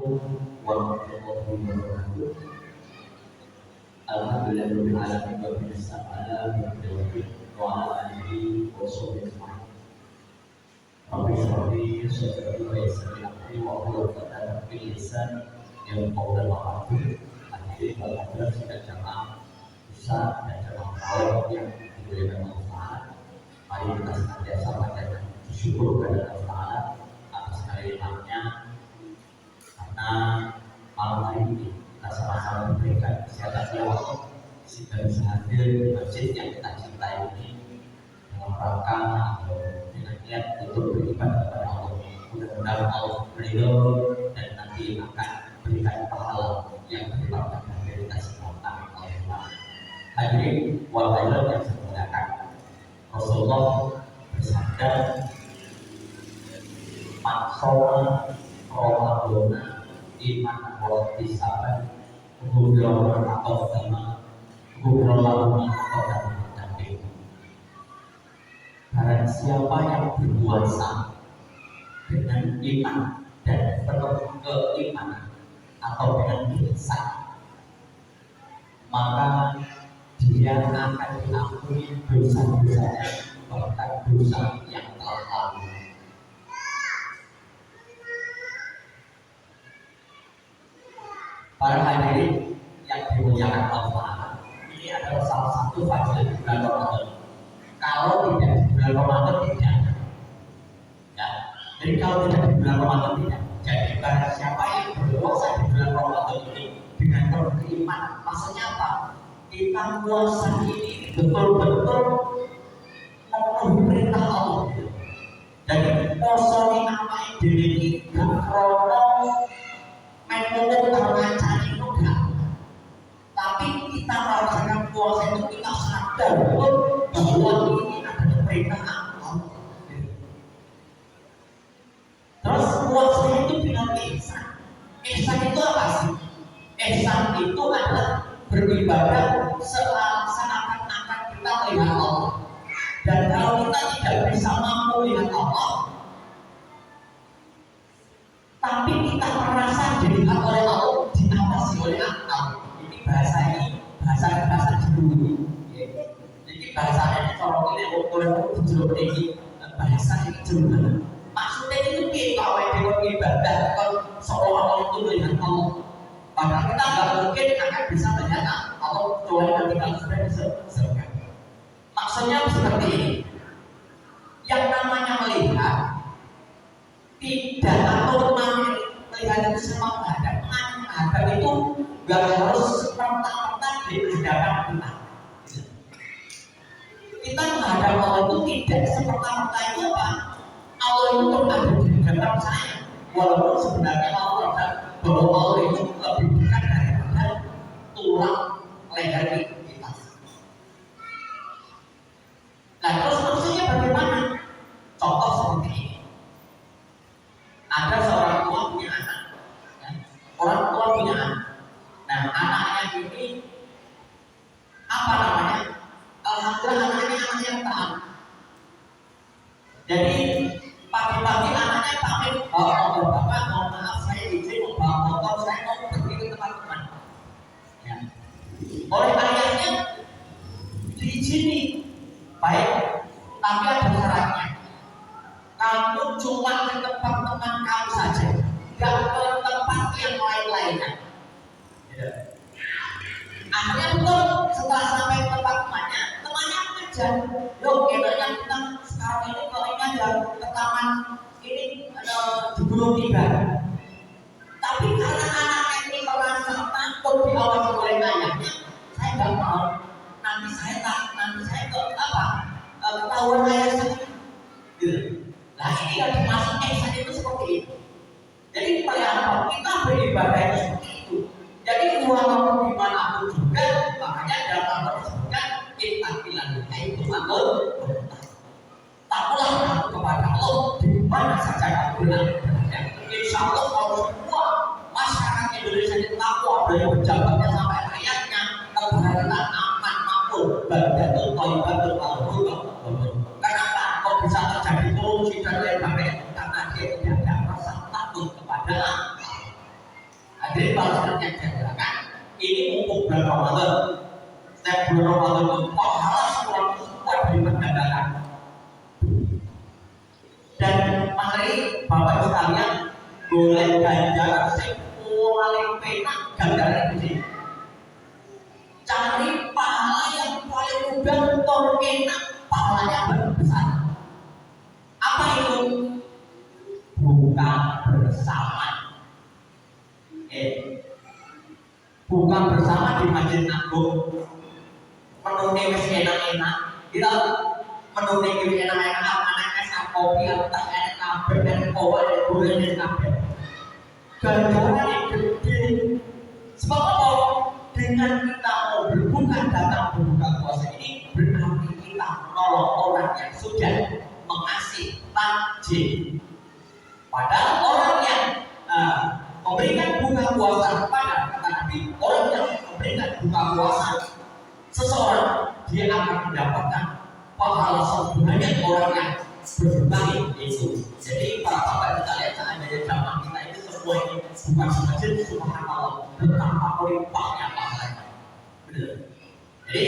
warahmatullahi wabarakatuh. Alhamdulillahirabbil alamin wa bihi wa ala alihi wa sahbihi ajma'in. Rabbi shrahli sadri wa yassir li amri wa hlul 'uqdatam min lisani yafqahu qawli. Hadirin wal hadirat sidang jamaah besar dan jamaah Allah yang dimuliakan Allah Ta'ala. Mari kita senantiasa panjatkan syukur kepada Allah Ta'ala atas karunia-Nya, karena malam hari ini kita sama-sama diberikan kesehatan yang sehingga bisa hadir di masjid yang kita cintai ini dengan rangka atau dengan niat untuk beribadah kepada Allah. Mudah-mudahan Allah berido dan nanti akan berikan pahala yang berlipat dari kita semua. Amin. Hadirin wal hadirat yang saya muliakan, Rasulullah bersabda, "Maksona Ramadana iman wa ihtisaban ghufran atau sama ghufran lahu atau dan barang siapa yang berpuasa dengan iman dan penuh keimanan atau dengan ihsan, maka dia akan diampuni dosa-dosanya, bahkan dosa yang telah lalu." Para hadirin yang dimuliakan Allah, ini adalah salah satu fadilah di bulan Ramadan. Kalau tidak di bulan Ramadan tidak, ya. Jadi kalau tidak di bulan Ramadan tidak. Jadi barang siapa yang berpuasa di bulan Ramadan ini dengan penuh keimanan, maksudnya apa? Kita puasa ini betul-betul memenuhi perintah Allah. Jadi puasa ini apa yang dimiliki gak krono menurut terbaca itu enggak, tapi kita merasakan puasa itu kita sadar betul bahwa ini adalah perintah Allah. Terus puasa itu dengan ihsan. Ihsan itu apa sih? Ihsan itu adalah beribadah seakan-akan kita melihat Allah. Dan kalau kita tidak bisa mampu melihat Allah, tapi kita merasa dilihat oleh Allah, diawasi oleh Allah. Ini bahasa Jawa. Jadi bahasanya ini kalau ini oleh Jawa ini bahasa ini Jawa. Maksudnya itu kita wajib ibadah kalau seolah-olah itu melihat Allah. Padahal kita nggak mungkin akan bisa melihat Allah kecuali nanti kalau sudah diserahkan. Maksudnya seperti ini. Yang namanya melihat tidak atau melihat itu semua menghadap itu gak harus serta-merta di hadapan kita. Kita menghadap Allah itu tidak serta-merta itu apa? Allah itu ada di hadapan saya, walaupun sebenarnya Allah bahwa Allah itu lebih dekat daripada tulang leher kita. Nah terus maksudnya bagaimana? Contoh seperti ini. Ada seorang tua punya anak, ya. Orang tua punya anak. Nah anaknya ini apa namanya? Alhamdulillah anaknya anak yang taat. Jadi pagi-pagi anaknya pamit, oh bapak mohon maaf saya izin membawa motor, saya mau pergi ke teman-teman. Ya. Oleh ayahnya diizini, baik, tapi ada syaratnya. Kamu cuma ke tempat teman kamu saja, gak ke tempat yang lain-lainnya. Akhirnya betul, setelah sampai ke tempat temannya mengajar. Loh, enaknya kita sekarang ini kalau ini aja ke taman ini di Gunung Tiga. Tapi karena anaknya ini merasa takut diawasi oleh ayahnya, saya gak mau. Nanti saya ke apa? Ketahuan ayah saya. Nah ini yang dimaksud ihsan itu seperti itu. Jadi apa? Kita beribadah itu seperti itu. Jadi uang dimanapun juga, makanya dalam Al-Quran disebutkan ittaqillaha itu makhluk. Takutlah kamu kepada Allah di mana saja kamu berada. Insya Allah kalau semua masyarakat Indonesia ini takwa dari pejabatnya sampai rakyatnya, negara kita aman makmur, badatul thayyibatul ma'rufah. Kenapa kok bisa terjadi korupsi dan lain sebagainya? Karena dia tidak ada rasa takut kepada Allah. Jadi balasan yang saya katakan ini mumpung bulan Ramadan. Setiap bulan Ramadan itu pahala sekolah itu semua dilipat gandakan. Dan mari Bapak Ibu sekalian boleh ganjar paling penak ganjaran ini. Cari pahala yang paling mudah untuk enak, pahalanya besar. Apa itu? Buka bersama. Buka bersama di Masjid Agung. Menurutnya wis enak-enak. Kita menurutnya wis enak-enak. Anak es kopi atau tak enak kabel dan kopi dan gula dan kabel. Ganjaran yang gede. Sebab apa? Dengan kita mau berbuka datang berbuka puasa ini berarti kita menolong orang yang sudah mengasih takjil. Padahal orang yang memberikan buka puasa kepada Nabi, orang yang memberikan buka puasa seseorang, dia akan mendapatkan pahala sebanyak orang yang berbagi itu. Jadi para bapak kita lihat seandainya jamaah kita itu semua ini bukan saja subhanallah, betapa melimpahnya pahalanya. Benar. Jadi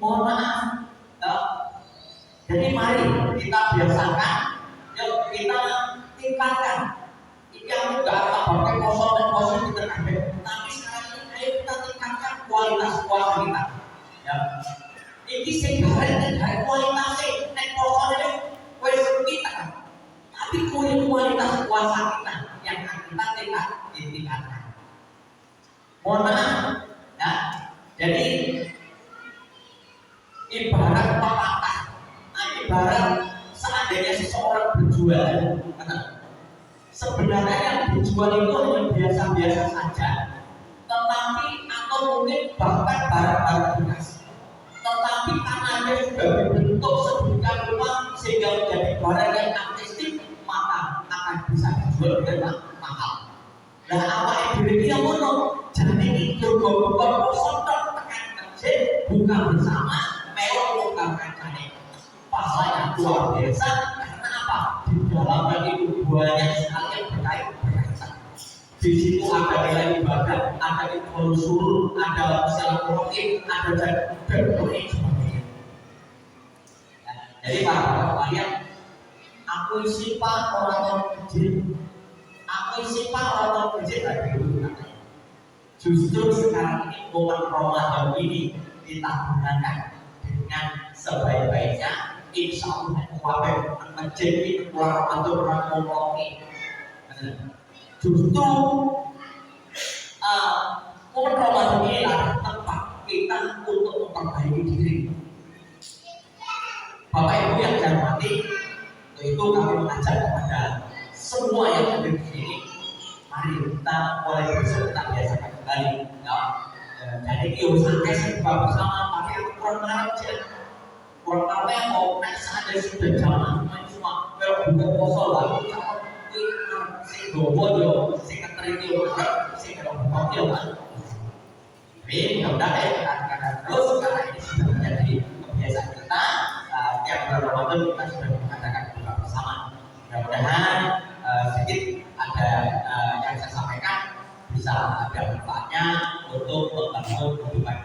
mohon maaf. Jadi mari kita biasakan, yuk kita tingkatkan. Yang enggak pakai kosong dan kosong kita kabeh. Tapi sekarang ini ayo kita tingkatkan kualitas puasa kita. Ya. Ini sekarang dari kualitasnya, nek kosong itu wes kita. Tapi kualitas puasa kita yang akan kita tingkatkan. Mohon maaf, ya. Jadi ibarat pepatah, ibarat seandainya seseorang berjualan, sebenarnya yang dijual itu hanya biasa-biasa saja, tetapi atau mungkin bahkan barang-barang bekas. Tetapi karena dia sudah dibentuk sedemikian rupa sehingga menjadi barang yang artistik, maka akan bisa dijual dengan mahal. Nah, apa yang diberikan mono? Jadi itu bukan kosong tekan kecil, bukan bersama, mewah bukan kancane. Pahalanya luar biasa. Karena apa? Di dalamnya itu banyak sekali yang berkaitan. Di situ ada nilai ibadah, ada ikhlasur, ada silaturahim, ada dan sebagainya. Jadi para bapak kalian, aku sifat orang kecil, aku sifat orang kecil lagi dulu. Justru sekarang ini momen Ramadan ini kita gunakan dengan sebaik-baiknya. Insya Allah wabah menjadi keluar atau orang ngomongin. Justru momen Ramadan ini adalah tempat kita untuk memperbaiki diri. Bapak Ibu yang saya hormati, itu kami mengajak kepada semua yang ada di sini. Mari kita mulai besok kita biasakan kembali. Ya. Jadi yuk santai sebuah bersama pakai kurang aja. Kurang apa yang mau naik saja sudah jamaah cuma kalau buka kosong lalu kalau si dobo yo si keterin yo si kalau buka yo kan. Tapi mudah-mudahan kita terus karena ini sudah menjadi kebiasaan kita. Tiap bulan Ramadan kita sudah mengadakan buka bersama. Mudah-mudahan sedikit ada yang saya sampaikan bisa ada manfaatnya untuk membangun kehidupan